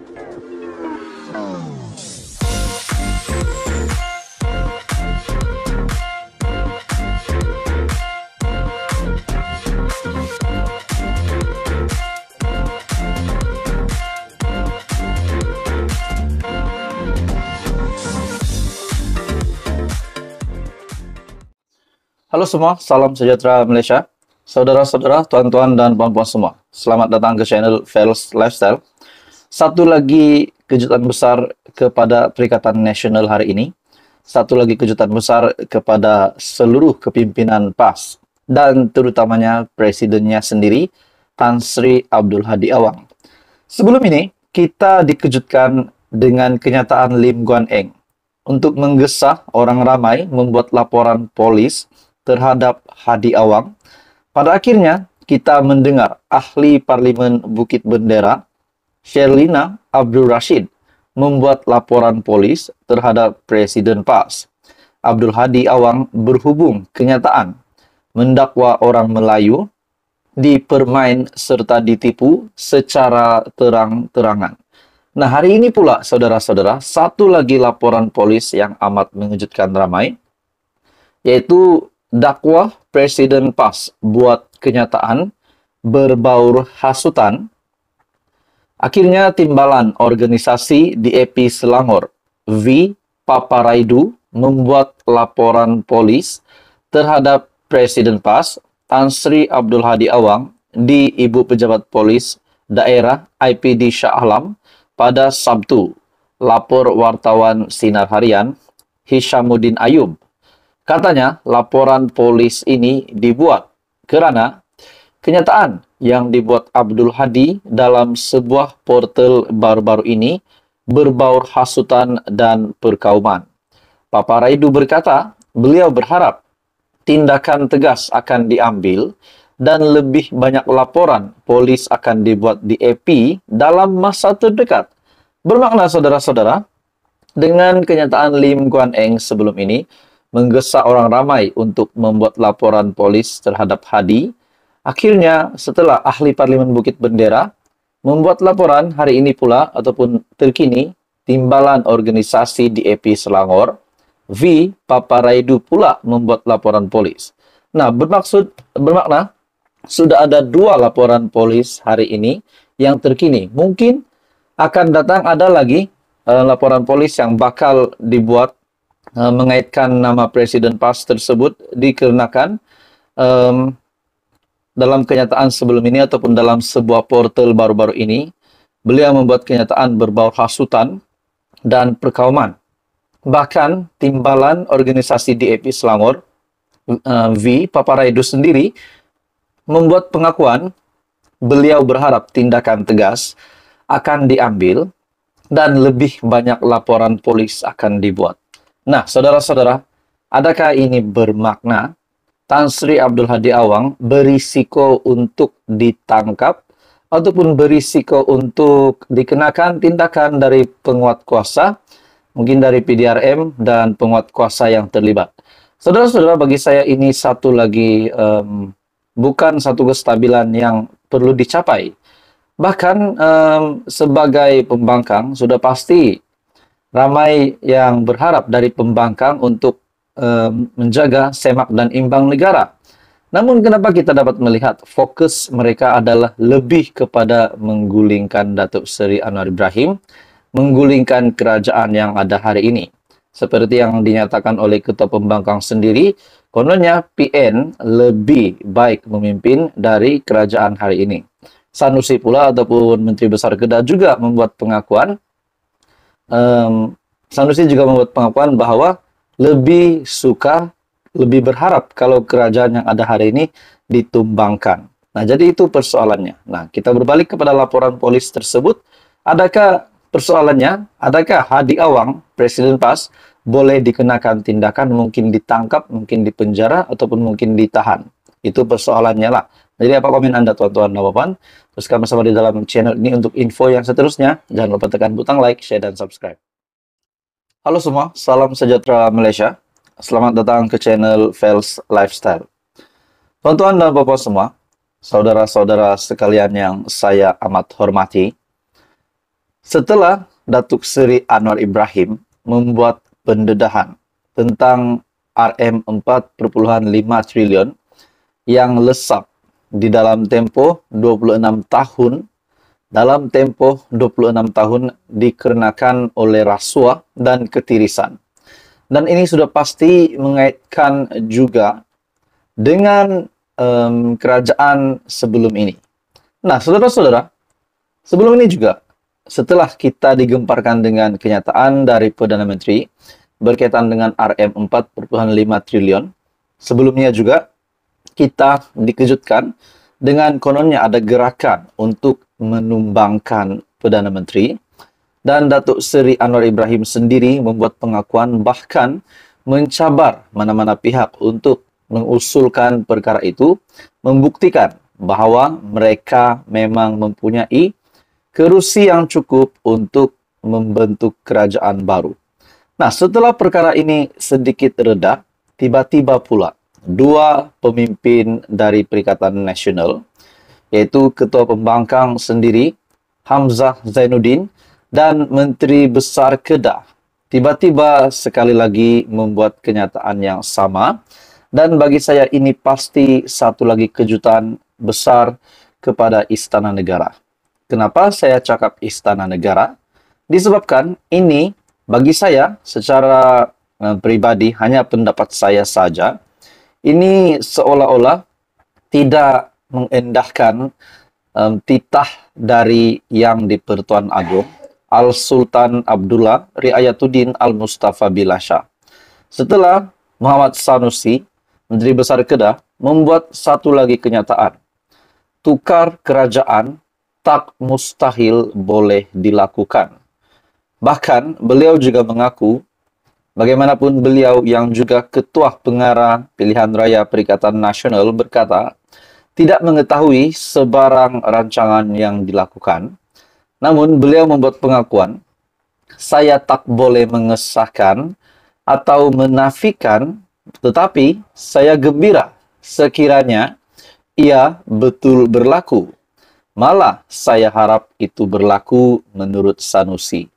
Halo semua, salam sejahtera Malaysia. Saudara-saudara, tuan-tuan dan puan-puan semua, selamat datang ke channel Fels Lifestyle. Satu lagi kejutan besar kepada Perikatan Nasional hari ini. Satu lagi kejutan besar kepada seluruh kepimpinan PAS dan terutamanya presidennya sendiri, Tan Sri Abdul Hadi Awang. Sebelum ini, kita dikejutkan dengan kenyataan Lim Guan Eng untuk menggesa orang ramai membuat laporan polis terhadap Hadi Awang. Pada akhirnya, kita mendengar ahli Parlimen Bukit Bendera, Sherlina Abdul Rashid, membuat laporan polis terhadap Presiden PAS. Abdul Hadi Awang berhubung kenyataan mendakwa orang Melayu dipermain serta ditipu secara terang-terangan. Nah, hari ini pula, saudara-saudara, satu lagi laporan polis yang amat mengejutkan ramai, yaitu dakwah Presiden PAS buat kenyataan berbaur hasutan. Akhirnya timbalan organisasi DAP Selangor, V. Paparaidu, membuat laporan polis terhadap Presiden PAS, Tan Sri Abdul Hadi Awang, di Ibu Pejabat Polis Daerah IPD Shah Alam pada Sabtu. Lapor wartawan Sinar Harian, Hishamuddin Ayub. Katanya, laporan polis ini dibuat kerana kenyataan yang dibuat Abdul Hadi dalam sebuah portal baru-baru ini berbaur hasutan dan perkauman. Paparaidu berkata, beliau berharap tindakan tegas akan diambil dan lebih banyak laporan polis akan dibuat di AP dalam masa terdekat. Bermakna, saudara-saudara, dengan kenyataan Lim Guan Eng sebelum ini, menggesa orang ramai untuk membuat laporan polis terhadap Hadi. Akhirnya, setelah ahli Parlimen Bukit Bendera membuat laporan hari ini pula, ataupun terkini, timbalan organisasi DAP Selangor, V. Paparaidu pula membuat laporan polis. Nah, bermakna, sudah ada dua laporan polis hari ini yang terkini. Mungkin akan datang ada lagi laporan polis yang bakal dibuat mengaitkan nama Presiden PAS tersebut dikarenakan dalam kenyataan sebelum ini ataupun dalam sebuah portal baru-baru ini, beliau membuat kenyataan berbau hasutan dan perkauman. Bahkan timbalan organisasi DAP Selangor, V. Paparaidu sendiri, membuat pengakuan beliau berharap tindakan tegas akan diambil dan lebih banyak laporan polis akan dibuat. Nah, saudara-saudara, adakah ini bermakna Tan Sri Abdul Hadi Awang berisiko untuk ditangkap ataupun berisiko untuk dikenakan tindakan dari penguat kuasa, mungkin dari PDRM dan penguat kuasa yang terlibat? Saudara-saudara, bagi saya ini satu lagi bukan satu kestabilan yang perlu dicapai. Bahkan sebagai pembangkang, sudah pasti ramai yang berharap dari pembangkang untuk menjaga semak dan imbang negara. Namun kenapa kita dapat melihat fokus mereka adalah lebih kepada menggulingkan Datuk Seri Anwar Ibrahim, menggulingkan kerajaan yang ada hari ini. Seperti yang dinyatakan oleh Ketua Pembangkang sendiri, kononnya PN lebih baik memimpin dari kerajaan hari ini. Sanusi pula ataupun Menteri Besar Kedah juga membuat pengakuan, Sanusi juga membuat pengakuan bahwa lebih berharap kalau kerajaan yang ada hari ini ditumbangkan. Nah, jadi itu persoalannya. Nah, kita berbalik kepada laporan polis tersebut. Adakah persoalannya, adakah Hadi Awang, Presiden PAS, boleh dikenakan tindakan, mungkin ditangkap, mungkin dipenjara, ataupun mungkin ditahan? Itu persoalannya lah. Jadi apa komen Anda, tuan-tuan dan puan-puan? Teruskan bersama di dalam channel ini untuk info yang seterusnya. Jangan lupa tekan butang like, share, dan subscribe. Halo semua, salam sejahtera Malaysia. Selamat datang ke channel Fels Lifestyle. Tuan-tuan dan puan-puan semua, saudara-saudara sekalian yang saya amat hormati, Setelah Datuk Seri Anwar Ibrahim membuat pendedahan tentang RM4,5 triliun yang lesap di dalam tempoh 26 tahun, dikarenakan oleh rasuah dan ketirisan. Dan ini sudah pasti mengaitkan juga dengan kerajaan sebelum ini. Nah, saudara-saudara, sebelum ini juga, setelah kita digemparkan dengan kenyataan dari Perdana Menteri berkaitan dengan RM4,5 triliun, sebelumnya juga kita dikejutkan dengan kononnya ada gerakan untuk menumbangkan Perdana Menteri, dan Datuk Seri Anwar Ibrahim sendiri membuat pengakuan bahkan mencabar mana-mana pihak untuk mengusulkan perkara itu, membuktikan bahwa mereka memang mempunyai kerusi yang cukup untuk membentuk kerajaan baru. Nah, setelah perkara ini sedikit reda, tiba-tiba pula dua pemimpin dari Perikatan Nasional, yaitu Ketua Pembangkang sendiri, Hamzah Zainuddin, dan Menteri Besar Kedah, tiba-tiba sekali lagi membuat kenyataan yang sama. Dan bagi saya ini pasti satu lagi kejutan besar kepada Istana Negara. Kenapa saya cakap Istana Negara? Disebabkan ini bagi saya secara pribadi, hanya pendapat saya saja, ini seolah-olah tidak mengendahkan titah dari Yang di-Pertuan Agong Al-Sultan Abdullah Riayatuddin Al-Mustafa Bilasha. Setelah Muhammad Sanusi, Menteri Besar Kedah, membuat satu lagi kenyataan. Tukar kerajaan tak mustahil boleh dilakukan. Bahkan beliau juga mengaku, bagaimanapun beliau yang juga Ketua Pengarah Pilihan Raya Perikatan Nasional berkata, tidak mengetahui sebarang rancangan yang dilakukan. Namun beliau membuat pengakuan, saya tak boleh mengesahkan atau menafikan, tetapi saya gembira sekiranya ia betul berlaku. Malah saya harap itu berlaku menurut Sanusi.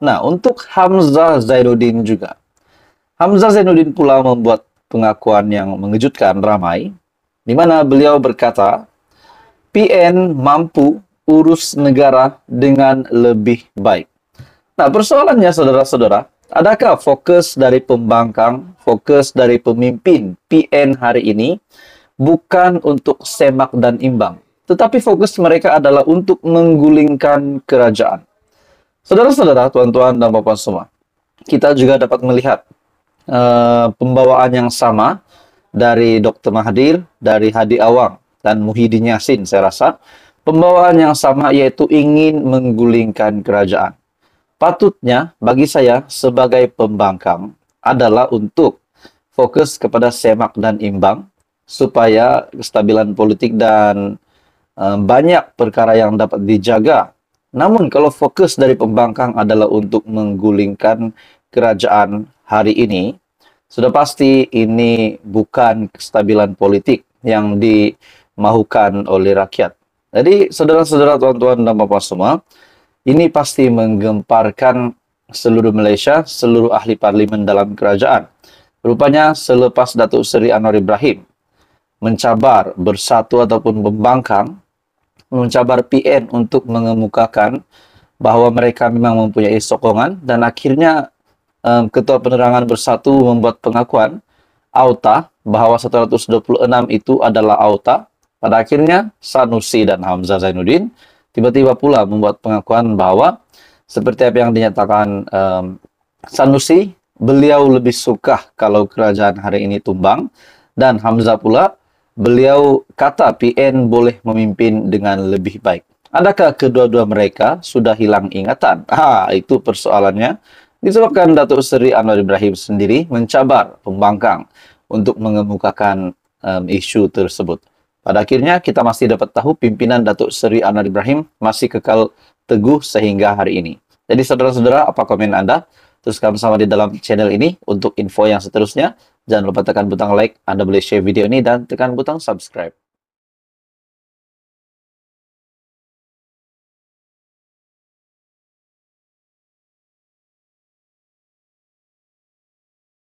Nah, untuk Hamzah Zainuddin juga. Hamzah Zainuddin pula membuat pengakuan yang mengejutkan ramai, di mana beliau berkata, PN mampu urus negara dengan lebih baik. Nah, persoalannya saudara-saudara, adakah fokus dari pembangkang, fokus dari pemimpin PN hari ini bukan untuk semak dan imbang, tetapi fokus mereka adalah untuk menggulingkan kerajaan. Saudara-saudara, tuan-tuan dan bapak semua, kita juga dapat melihat pembawaan yang sama dari Dr. Mahathir, dari Hadi Awang, dan Muhyiddin Yassin, saya rasa. Pembawaan yang sama yaitu ingin menggulingkan kerajaan. Patutnya bagi saya sebagai pembangkang adalah untuk fokus kepada semak dan imbang, supaya kestabilan politik dan banyak perkara yang dapat dijaga. Namun kalau fokus dari pembangkang adalah untuk menggulingkan kerajaan hari ini, sudah pasti ini bukan kestabilan politik yang dimahukan oleh rakyat. Jadi saudara-saudara, tuan-tuan dan bapak semua, ini pasti menggemparkan seluruh Malaysia, seluruh ahli parlimen dalam kerajaan. Rupanya selepas Datuk Seri Anwar Ibrahim mencabar Bersatu ataupun membangkang, mencabar PN untuk mengemukakan bahwa mereka memang mempunyai sokongan, dan akhirnya Ketua Penerangan Bersatu membuat pengakuan auta bahwa 126 itu adalah auta. Pada akhirnya Sanusi dan Hamzah Zainuddin tiba-tiba pula membuat pengakuan bahwa seperti apa yang dinyatakan Sanusi, beliau lebih suka kalau kerajaan hari ini tumbang, dan Hamzah pula beliau kata PN boleh memimpin dengan lebih baik. Adakah kedua-dua mereka sudah hilang ingatan? Itu persoalannya. Disebabkan Datuk Seri Anwar Ibrahim sendiri mencabar pembangkang untuk mengemukakan isu tersebut. Pada akhirnya kita masih dapat tahu pimpinan Datuk Seri Anwar Ibrahim masih kekal teguh sehingga hari ini. Jadi saudara-saudara, apa komen Anda? Teruskan bersama di dalam channel ini untuk info yang seterusnya. Jangan lupa tekan butang like, Anda boleh share video ini, dan tekan butang subscribe.